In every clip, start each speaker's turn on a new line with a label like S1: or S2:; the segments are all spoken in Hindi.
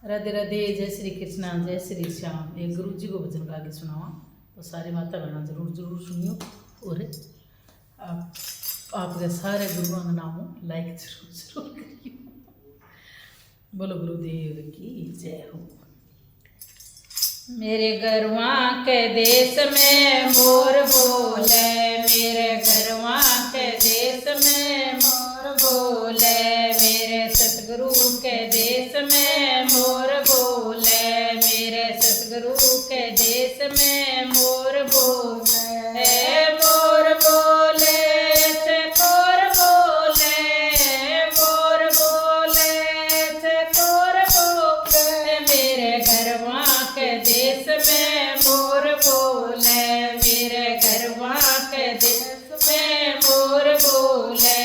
S1: राधे राधे, जय श्री कृष्णा, जय श्री श्याम। एक गुरु जी को भजन गा के सुनावा, तो सारी माता बहना जरूर जरूर सुनियो। और आप आपके सारे गुरुओं का नाम लाइक जरूर जरूर करियो। बोलो गुरुदेव की जय हो। मेरे गरवा के देश में मोर बोले, मेरे गरवा के देश में मोर बोले, मेरे सतगुरु के देश में मोर बोले, मेरे सतगुरु के देश में मोर बोले, मोर बोले चकोर बोले, मोर बोले चकोर बोले, मेरे गरवा के देश में मोर बोले, मेरे गरवा के देश में मोर बोले,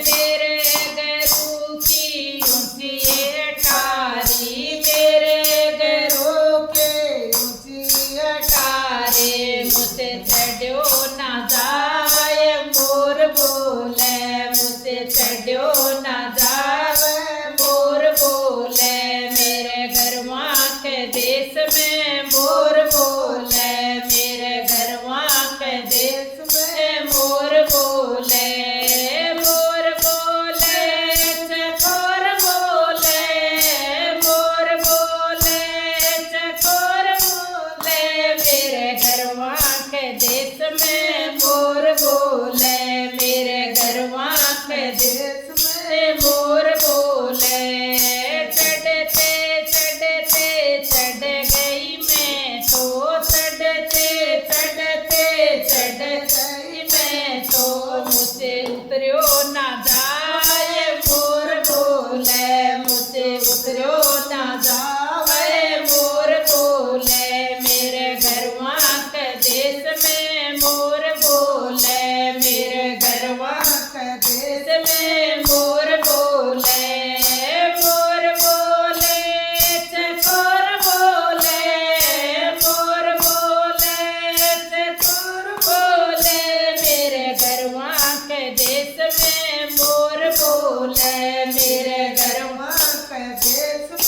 S1: मेरे गरू की ऊंची अटारी, मेरे गरू के ऊंची अटारी, मुझसे चढ़ो ना जाए मोर बोले, मुझसे चढ़ो ना जाए मोर बोले, मेरे गरवा के देश में मोर बोले, मेरे गरवा के देश में मोर बोले, मोर बोले चकोर बोले, मोर बोले चकोर बोले, मेरे गरवा के देश में मोर बोले, मेरे गरवा के देश में मोर बोले, चढ़ते चढ़ते चढ़ गई मैं तो, चढ़ते चढ़ते चढ़ गई मैं तो, मुझसे उतरो ना जाए मोर बोले, मुझसे उतरो ना जाए मोर बोले, मेरे गरवा के देश में मोर बोले, मेरे गरवा के देश में मोर बोले, मोर बोले चकोर बोले, मोर बोले चकोर बोले, मेरे गरवा के देश में मोर बोले, मेरे गरवा के देश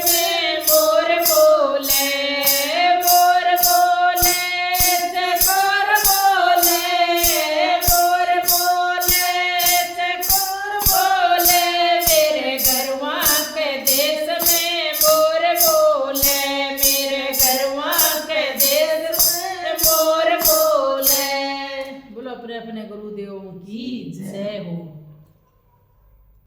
S1: पे